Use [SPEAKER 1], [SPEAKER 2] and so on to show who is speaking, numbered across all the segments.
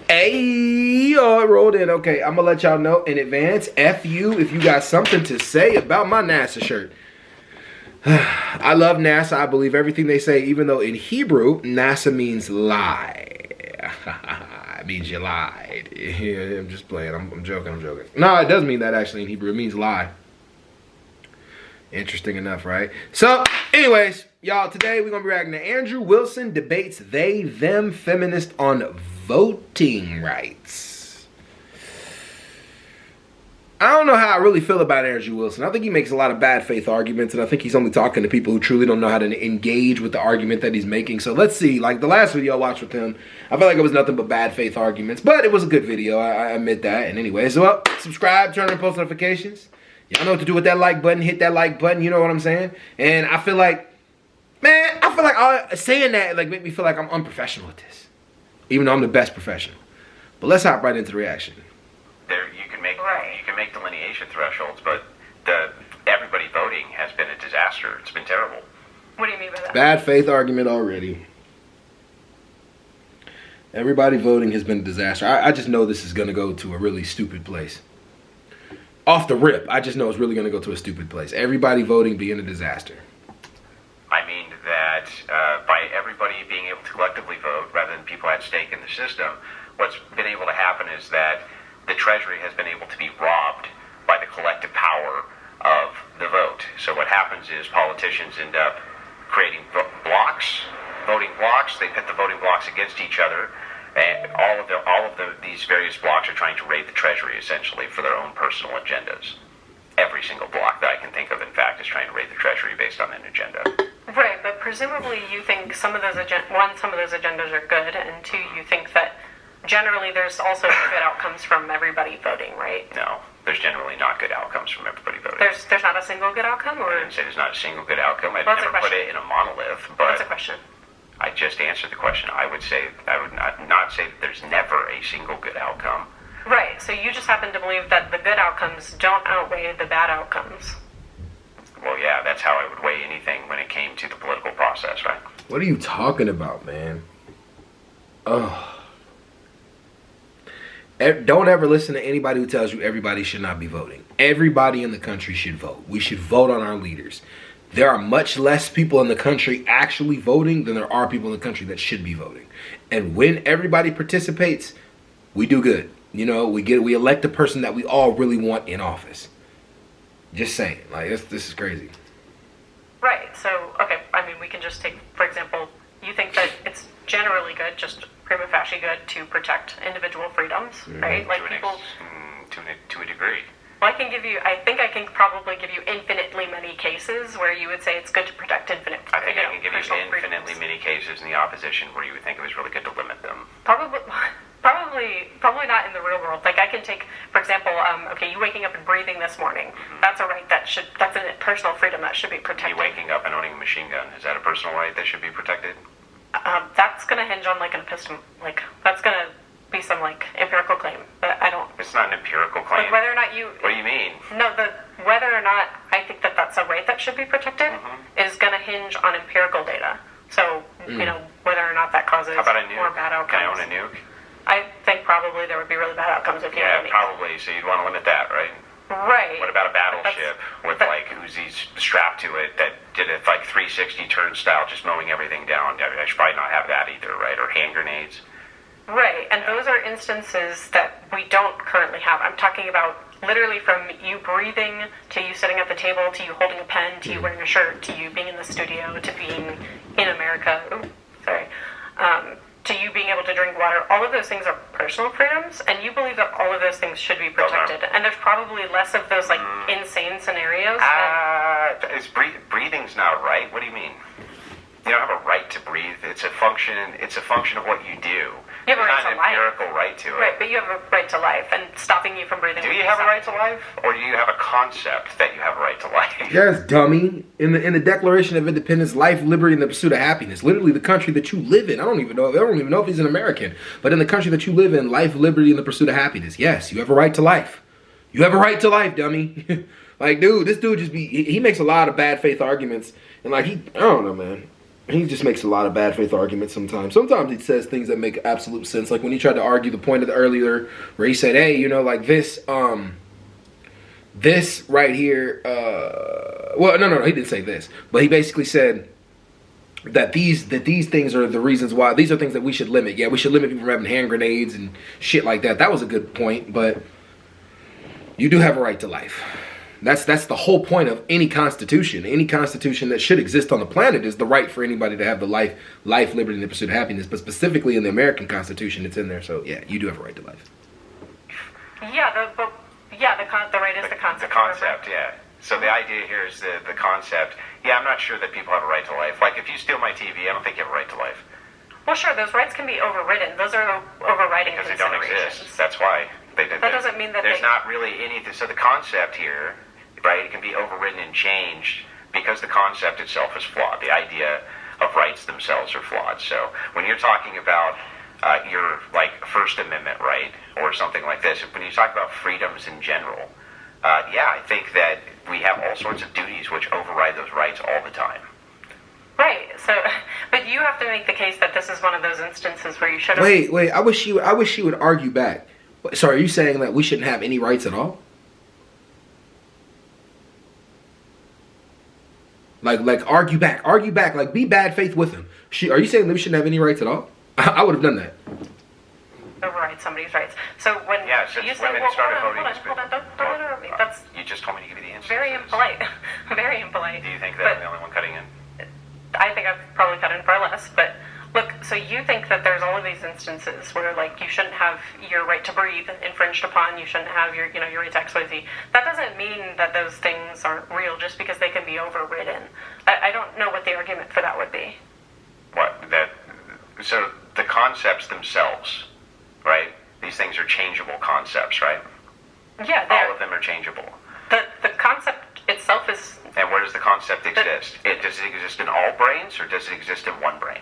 [SPEAKER 1] Hey, oh, it rolled in. Okay, I'm gonna let y'all know in advance. F you if you got something to say about my NASA shirt. I love NASA. I believe everything they say, even though in Hebrew, NASA means lie. It means you lied. Yeah, I'm just playing. I'm joking. No, it does mean that actually in Hebrew. It means lie. Interesting enough, right? So, anyways, y'all, today we're going to be reacting to Andrew Wilson debates they, them, feminist on voting rights. I don't know how I really feel about Andrew Wilson. I think he makes a lot of bad faith arguments, and I think he's only talking to people who truly don't know how to engage with the argument that he's making. So let's see. Like the last video I watched with him, I felt like it was nothing but bad faith arguments, but it was a good video. I admit that. And anyway, so subscribe, turn on post notifications. Y'all know what to do with that like button. Hit that like button. You know what I'm saying? And I feel like, man, saying that like make me feel like I'm unprofessional at this, even though I'm the best professional. But let's hop right into the reaction.
[SPEAKER 2] You can make delineation thresholds, but everybody voting has been a disaster. It's been terrible.
[SPEAKER 3] What do you mean by that?
[SPEAKER 1] Bad faith argument already. Everybody voting has been a disaster. I just know this is going to go to a really stupid place. Off the rip, I just know it's really going to go to a stupid place. Everybody voting being a disaster.
[SPEAKER 2] I mean that by everybody being able to collectively vote rather than people at stake in the system, what's been able to happen is that the Treasury has been able to be robbed by the collective power of the vote. So what happens is politicians end up creating voting blocks. They pit the voting blocks against each other, and these various blocks are trying to raid the Treasury essentially for their own personal agendas. Every single block that I can think of, in fact, is trying to raid the Treasury based on an agenda.
[SPEAKER 3] Right, but presumably you think some of those agendas are good, and two, you think that generally there's also good outcomes from everybody voting, right?
[SPEAKER 2] No, there's generally not good outcomes from everybody voting.
[SPEAKER 3] There's not a single good outcome, or?
[SPEAKER 2] I didn't say there's not a single good outcome. I'd
[SPEAKER 3] Well,
[SPEAKER 2] never put it in a monolith, but
[SPEAKER 3] What's the question?
[SPEAKER 2] I just answered the question. I would not say that there's never a single good outcome.
[SPEAKER 3] Right, so you just happen to believe that the good outcomes don't outweigh the bad outcomes.
[SPEAKER 2] Well, yeah, that's how I would weigh anything when it came to the political process, right?
[SPEAKER 1] What are you talking about, man? Oh. Don't ever listen to anybody who tells you everybody should not be voting. Everybody in the country should vote. We should vote on our leaders. There are much less people in the country actually voting than there are people in the country that should be voting. And when everybody participates, we do good. You know, we elect the person that we all really want in office. Just saying. Like, this is crazy.
[SPEAKER 3] Right, so, okay, I mean, we can just take, for example, you think that it's generally good, just prima facie good, to protect individual freedoms, right? Like people...
[SPEAKER 2] To a degree.
[SPEAKER 3] Well, I think I can probably give you infinitely many cases where you would say it's good to protect infinite
[SPEAKER 2] I think I can give you infinitely
[SPEAKER 3] freedoms.
[SPEAKER 2] many cases in the opposition where you would think it was really good to limit them.
[SPEAKER 3] Probably not in the real world. Like I can take, for example, okay, you waking up and breathing this morning. That's a right that's a personal freedom that should be protected.
[SPEAKER 2] You waking up and owning a machine gun, is that a personal right that should be protected?
[SPEAKER 3] That's going to hinge on like that's going to be some like empirical claim, but I don't.
[SPEAKER 2] It's not an empirical claim.
[SPEAKER 3] Like whether or not you.
[SPEAKER 2] What do you mean?
[SPEAKER 3] No, whether or not I think that that's a right that should be protected is going to hinge on empirical data. So you know whether or not that causes
[SPEAKER 2] How about a nuke?
[SPEAKER 3] more bad outcomes.
[SPEAKER 2] Can I own a nuke?
[SPEAKER 3] I think probably there would be really bad outcomes if you had any.
[SPEAKER 2] Probably. So you'd want to limit that, right?
[SPEAKER 3] Right.
[SPEAKER 2] What about a battleship with like Uzis strapped to it that did a like 360 turnstile, just mowing everything down? I should probably not have that either, right? Or hand grenades.
[SPEAKER 3] Right, and those are instances that we don't currently have. I'm talking about literally from you breathing to you sitting at the table to you holding a pen to you wearing a shirt to you being in the studio to being in America. To you being able to drink water. All of those things are personal freedoms, and you believe that all of those things should be protected. And there's probably less of those like insane scenarios.
[SPEAKER 2] Breathing's not a right. What do you mean? You don't have a right to breathe. It's a function of what you do.
[SPEAKER 3] You have a right
[SPEAKER 2] to life. There's not an empirical right to it.
[SPEAKER 3] Right, but you have a right to life, and stopping you from breathing.
[SPEAKER 2] Do you have a right to life, or do you have a concept that you have a right to life?
[SPEAKER 1] Yes, dummy. In the Declaration of Independence, life, liberty, and the pursuit of happiness. Literally, the country that you live in. I don't even know if he's an American, but in the country that you live in, life, liberty, and the pursuit of happiness. Yes, you have a right to life. You have a right to life, dummy. Like, dude, this dude he makes a lot of bad faith arguments, and like I don't know, man. He just makes a lot of bad faith arguments sometimes. Sometimes he says things that make absolute sense. Like when he tried to argue the point of the earlier where he said, hey, you know, like this right here, well, no, he didn't say this. But he basically said that these things are the reasons why, these are things that we should limit. Yeah, we should limit people from having hand grenades and shit like that. That was a good point, but you do have a right to life. That's the whole point of any constitution. Any constitution that should exist on the planet is the right for anybody to have the life, liberty, and the pursuit of happiness. But specifically in the American Constitution, it's in there. So yeah, you do have a right to life.
[SPEAKER 3] Yeah, the right is the concept.
[SPEAKER 2] The concept, yeah. So the idea here is the concept. Yeah, I'm not sure that people have a right to life. Like if you steal my TV, I don't think you have a right to life.
[SPEAKER 3] Well, sure, those rights can be overridden. Those are overriding
[SPEAKER 2] because they don't exist. That's why they did
[SPEAKER 3] that. Doesn't mean that
[SPEAKER 2] there's not really anything. So the concept here, right, it can be overridden and changed because the concept itself is flawed. The idea of rights themselves are flawed. So when you're talking about your like First Amendment right or something like this, when you talk about freedoms in general, yeah, I think that we have all sorts of duties which override those rights all the time.
[SPEAKER 3] Right. So, but you have to make the case that this is one of those instances where you should have...
[SPEAKER 1] Wait. I wish you would argue back. Sorry, are you saying that we shouldn't have any rights at all? Like argue back, like be bad faith with him. Are you saying that we shouldn't have any rights at all? I would have done that.
[SPEAKER 3] Override somebody's rights. So when
[SPEAKER 2] since
[SPEAKER 3] you say,
[SPEAKER 2] women
[SPEAKER 3] well,
[SPEAKER 2] started
[SPEAKER 3] hold
[SPEAKER 2] voting,
[SPEAKER 3] on, don't interrupt me. That's
[SPEAKER 2] you just told me to give you the answer.
[SPEAKER 3] very impolite. Very impolite.
[SPEAKER 2] Do you think that I'm the only one cutting in?
[SPEAKER 3] I think I've probably cut in far less, but look, so you think that there's all of these instances where, like, you shouldn't have your right to breathe infringed upon, you shouldn't have your right to XYZ. That doesn't mean that those things aren't real just because they can be overridden. I don't know what the argument for that would be.
[SPEAKER 2] So the concepts themselves, right? These things are changeable concepts, right?
[SPEAKER 3] Yeah.
[SPEAKER 2] All of them are changeable.
[SPEAKER 3] The concept itself is...
[SPEAKER 2] And where does the concept exist? Does it exist in all brains, or does it exist in one brain?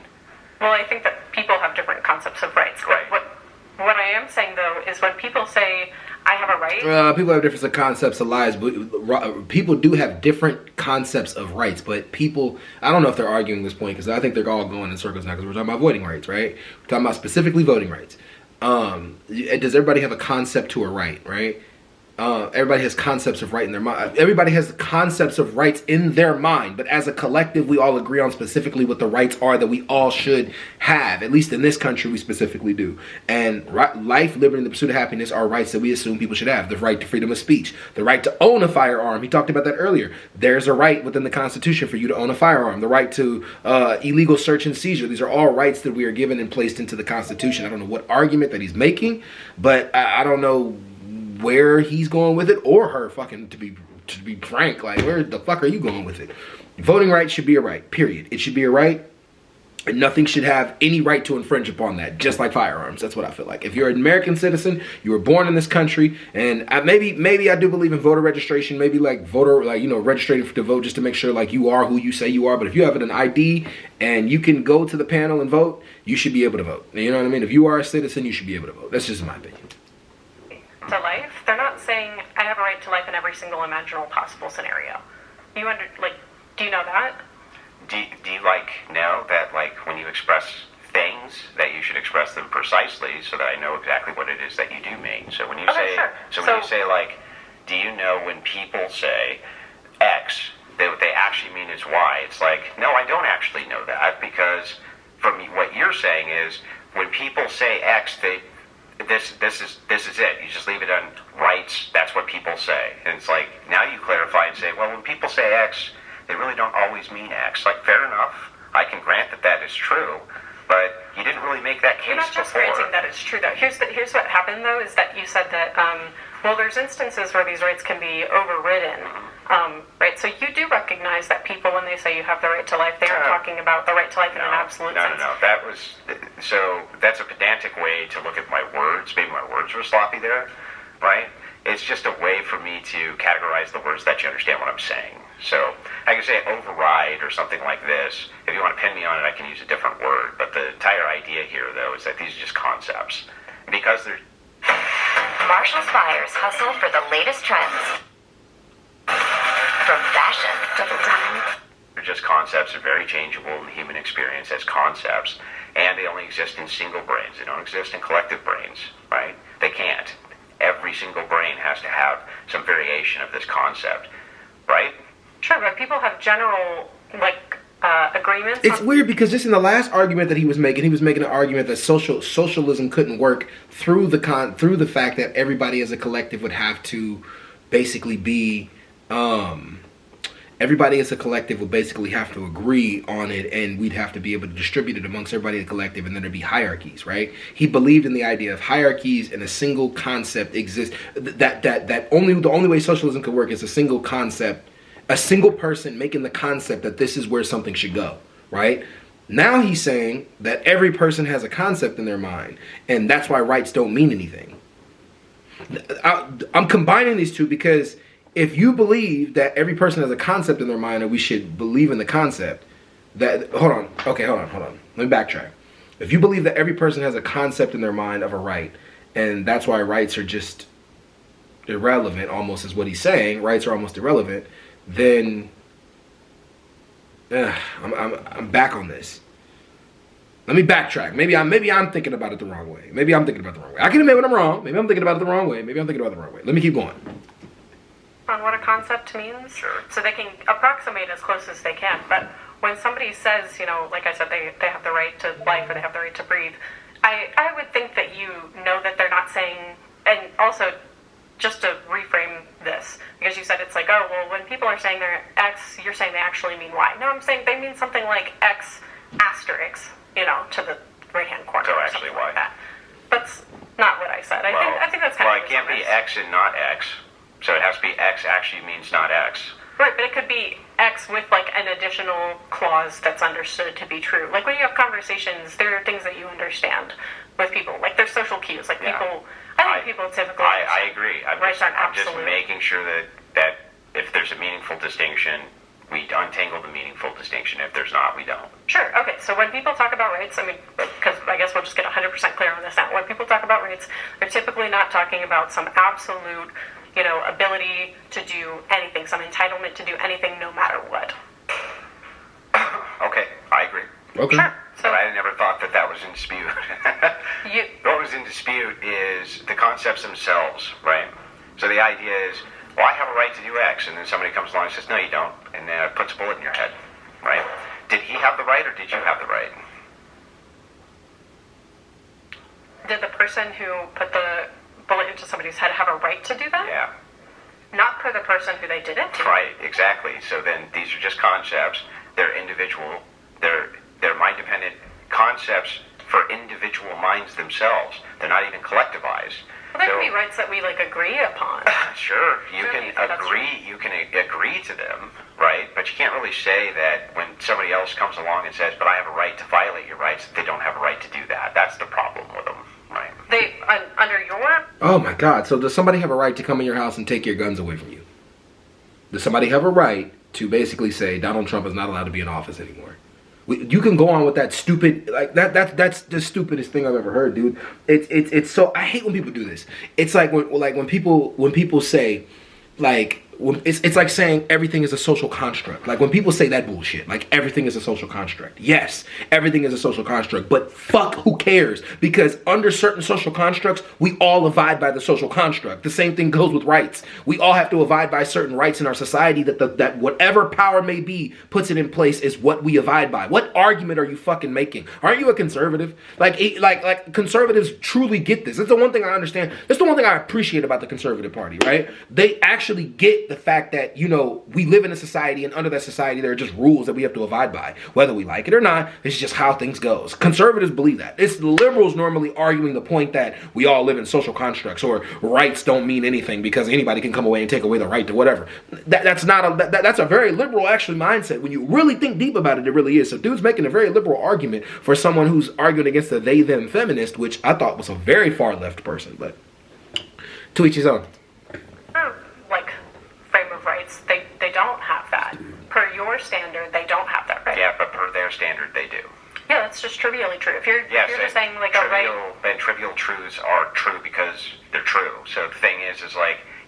[SPEAKER 3] Well, I think that people have different concepts of rights.
[SPEAKER 2] Right.
[SPEAKER 3] What I am saying, though, is when people say, I have a right...
[SPEAKER 1] people have different concepts of lives. People do have different concepts of rights, but people... I don't know if they're arguing this point, because I think they're all going in circles now, because we're talking about voting rights, right? We're talking about specifically voting rights. Does everybody have a concept to a right, right? Everybody has concepts of right in their mind. Everybody has concepts of rights in their mind, but as a collective, we all agree on specifically what the rights are that we all should have. At least in this country, we specifically do. And life, liberty, and the pursuit of happiness are rights that we assume people should have. The right to freedom of speech, the right to own a firearm. He talked about that earlier. There's a right within the Constitution for you to own a firearm. The right to illegal search and seizure. These are all rights that we are given and placed into the Constitution. I don't know what argument that he's making, but I don't know where he's going with it, or her, fucking, to be frank. Like, where the fuck are you going with it? Voting rights should be a right, period. It should be a right, and nothing should have any right to infringe upon that, just like firearms. That's what I feel like. If you're an American citizen, you were born in this country, and maybe I do believe in voter registration, maybe like registering to vote just to make sure like you are who you say you are. But if you have an ID and you can go to the panel and vote, you should be able to vote. You know what I mean? If you are a citizen, you should be able to vote. That's just my opinion.
[SPEAKER 3] To life, they're not saying I have a right to life in every single imaginable possible scenario. Do you know that?
[SPEAKER 2] Do you know that when you express things that you should express them precisely so that I know exactly what it is that you do mean? So when you do you know when people say X, what they actually mean is Y? It's like, no, I don't actually know that, because from what you're saying is when people say X, this is it. You just leave it on rights. That's what people say. And it's like, now you clarify and say, well, when people say X, they really don't always mean X. Like, fair enough. I can grant that is true, but you didn't really make that case before.
[SPEAKER 3] You're not just granting that it's true, though. Here's what happened, though, is that you said that, there's instances where these rights can be overridden. Right? So you do recognize that people, when they say you have the right to life, they are talking about the right to life in an absolute sense.
[SPEAKER 2] No. That's a pedantic way to look at my words. Maybe my words were sloppy there, right? It's just a way for me to categorize the words that you understand what I'm saying. So I can say override or something like this. If you want to pin me on it, I can use a different word. But the entire idea here, though, is that these are just concepts. Because they're...
[SPEAKER 4] Marshall's buyers hustle for the latest trends. From fashion to
[SPEAKER 2] just concepts, are very changeable in the human experience as concepts, and they only exist in single brains. They don't exist in collective brains, right? They can't. Every single brain has to have some variation of this concept, right?
[SPEAKER 3] Sure, but people have general, agreements.
[SPEAKER 1] It's weird because just in the last argument that he was making an argument that socialism couldn't work through the fact that everybody as a collective would have to basically be everybody as a collective would basically have to agree on it, and we'd have to be able to distribute it amongst everybody in the collective, and then there'd be hierarchies, right? He believed in the idea of hierarchies and a single concept exists. The only way socialism could work is a single concept, a single person making the concept that this is where something should go, right? Now he's saying that every person has a concept in their mind, and that's why rights don't mean anything. I'm combining these two because if you believe that every person has a concept in their mind and we should believe in the concept, hold on. Let me backtrack. If you believe that every person has a concept in their mind of a right, and that's why rights are just irrelevant, almost is what he's saying, rights are almost irrelevant, then I'm back on this. Let me backtrack. Maybe I'm thinking about it the wrong way. I can admit when I'm wrong. Maybe I'm thinking about it the wrong way. Let me keep going.
[SPEAKER 3] On what a concept means.
[SPEAKER 2] Sure.
[SPEAKER 3] So they can approximate as close as they can. But when somebody says, like I said, they have the right to life or they have the right to breathe, I would think that you know that they're not saying, and also just to reframe this, because you said it's like, oh, well, when people are saying they're X, you're saying they actually mean Y. No, I'm saying they mean something like X asterisk, to the right-hand corner.
[SPEAKER 2] So
[SPEAKER 3] or
[SPEAKER 2] actually
[SPEAKER 3] something
[SPEAKER 2] Y.
[SPEAKER 3] like that. That's not what I said. I think that's kind of
[SPEAKER 2] it can't be X and not X. So it has to be X actually means not X.
[SPEAKER 3] Right, but it could be X with an additional clause that's understood to be true. Like when you have conversations, there are things that you understand with people. Like there's social cues. Like people, I think people typically.
[SPEAKER 2] I agree. I'm just
[SPEAKER 3] absolute.
[SPEAKER 2] making sure that if there's a meaningful distinction, we untangle the meaningful distinction. If there's not, we don't.
[SPEAKER 3] Sure. Okay. So when people talk about rights, because I guess we'll just get 100% clear on this now. When people talk about rights, they're typically not talking about some absolute, ability to do anything, some entitlement to do anything no matter what.
[SPEAKER 2] Okay, I agree.
[SPEAKER 1] Okay.
[SPEAKER 3] Sure. So
[SPEAKER 2] But I never thought that was in dispute. What was in dispute is the concepts themselves, right? So the idea is, well, I have a right to do X, and then somebody comes along and says, no, you don't, and then puts a bullet in your head, right? Did he have the right, or did you have the right?
[SPEAKER 3] did the person who put the bullet into somebody's head have a right to do that?
[SPEAKER 2] Yeah.
[SPEAKER 3] Not for the person who they did it to.
[SPEAKER 2] Right, exactly. So then these are just concepts. They're individual. They're mind-dependent concepts for individual minds themselves. They're not even collectivized.
[SPEAKER 3] Well, there can be rights that we agree upon.
[SPEAKER 2] Sure, you
[SPEAKER 3] Sure,
[SPEAKER 2] can
[SPEAKER 3] you think that's
[SPEAKER 2] agree. You can agree to them, right? But you can't really say that when somebody else comes along and says, "But I have a right to violate your rights," they don't have a right to do that. That's the problem with them, right?
[SPEAKER 3] They under your.
[SPEAKER 1] Oh my God! So does somebody have a right to come in your house and take your guns away from you? Does somebody have a right to basically say Donald Trump is not allowed to be in office anymore? You can go on with that stupid that's the stupidest thing I've ever heard, dude. It's so I hate when people do this. It's like when people say it's like saying everything is a social construct. Like when people say that bullshit, like everything is a social construct. Yes, everything is a social construct, but fuck, who cares? Because under certain social constructs, we all abide by the social construct. The same thing goes with rights. We all have to abide by certain rights in our society that whatever power may be puts it in place is what we abide by. What argument are you fucking making? Aren't you a conservative? Like conservatives truly get this. It's the one thing I understand. That's the one thing I appreciate about the conservative party, right? They actually get the fact that, we live in a society, and under that society there are just rules that we have to abide by. Whether we like it or not, it's just how things goes. Conservatives believe that. It's liberals normally arguing the point that we all live in social constructs, or rights don't mean anything because anybody can come away and take away the right to whatever. That's a very liberal actually mindset. When you really think deep about it, it really is. So dude's making a very liberal argument for someone who's arguing against the they-them feminist, which I thought was a very far left person, but to each his own.
[SPEAKER 3] Frame of rights, they don't have that. Per your standard, they don't have that right.
[SPEAKER 2] Yeah, but per their standard, they do.
[SPEAKER 3] Yeah, that's just trivially true. If you're just saying a right.
[SPEAKER 2] And trivial truths are true because they're true. So the thing is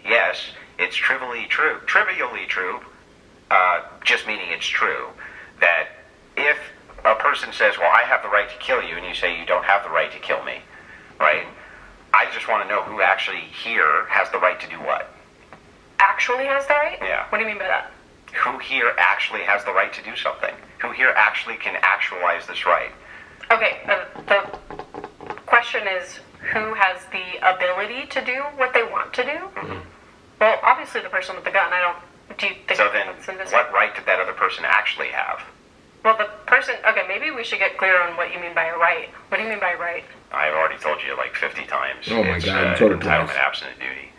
[SPEAKER 2] yes, it's trivially true. Trivially true, just meaning it's true. that if a person says, well, I have the right to kill you, and you say you don't have the right to kill me, right? I just want to know who actually here has the right to do what.
[SPEAKER 3] Actually has the right?
[SPEAKER 2] Yeah.
[SPEAKER 3] What do you mean by that?
[SPEAKER 2] Who here actually has the right to do something? Who here actually can actualize this right?
[SPEAKER 3] Okay, the question is, who has the ability to do what they want to do?
[SPEAKER 2] Mm-hmm.
[SPEAKER 3] Well, obviously the person with the gun. Do you think
[SPEAKER 2] So then,
[SPEAKER 3] that's in this?
[SPEAKER 2] what right did that other person actually have?
[SPEAKER 3] Well, the person. Okay, maybe we should get clear on what you mean by a right. What do you mean by right?
[SPEAKER 2] I've already told you like 50 times.
[SPEAKER 1] Oh my
[SPEAKER 2] It's,
[SPEAKER 1] God, you told it
[SPEAKER 2] entitlement
[SPEAKER 1] twice.
[SPEAKER 2] abstinent duty.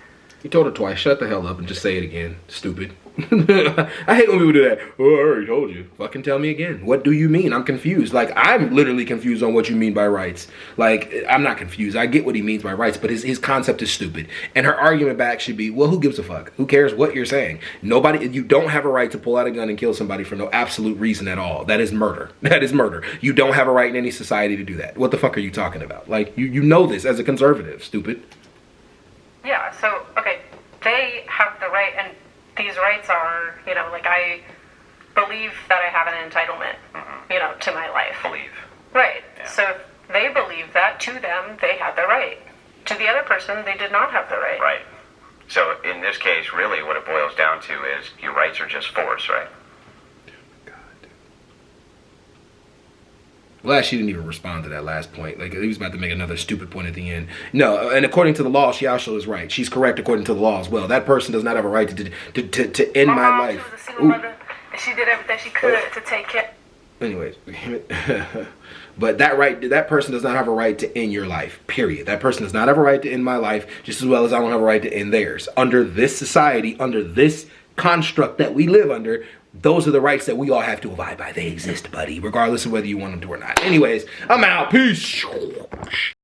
[SPEAKER 1] You told her twice. Shut the hell up and just say it again. Stupid. I hate when people do that. Oh, I already told you. Fucking tell me again. What do you mean? I'm confused. Like, I'm literally confused on what you mean by rights. Like, I'm not confused. I get what he means by rights, but his concept is stupid. And her argument back should be, well, who gives a fuck? Who cares what you're saying? You don't have a right to pull out a gun and kill somebody for no absolute reason at all. That is murder. That is murder. You don't have a right in any society to do that. What the fuck are you talking about? Like, you know this as a conservative, stupid.
[SPEAKER 3] Yeah. So okay, they have the right, and these rights are, like I believe that I have an entitlement, to my life.
[SPEAKER 2] Believe.
[SPEAKER 3] Right.
[SPEAKER 2] Yeah.
[SPEAKER 3] So if they believe that, to them, they have the right. To the other person, they did not have the right.
[SPEAKER 2] Right. So in this case, really what it boils down to is your rights are just force, right?
[SPEAKER 1] Well, she didn't even respond to that last point. Like, he was about to make another stupid point at the end. No, and according to the law, she also is right. She's correct according to the law as well. That person does not have a right to end my life.
[SPEAKER 3] She was a single mother, and she did everything she could to take care.
[SPEAKER 1] Anyways, but that person does not have a right to end your life, period. That person does not have a right to end my life, just as well as I don't have a right to end theirs. Under this society, under this construct that we live under, those are the rights that we all have to abide by. They exist, buddy, regardless of whether you want them to or not. Anyways, I'm out. Peace.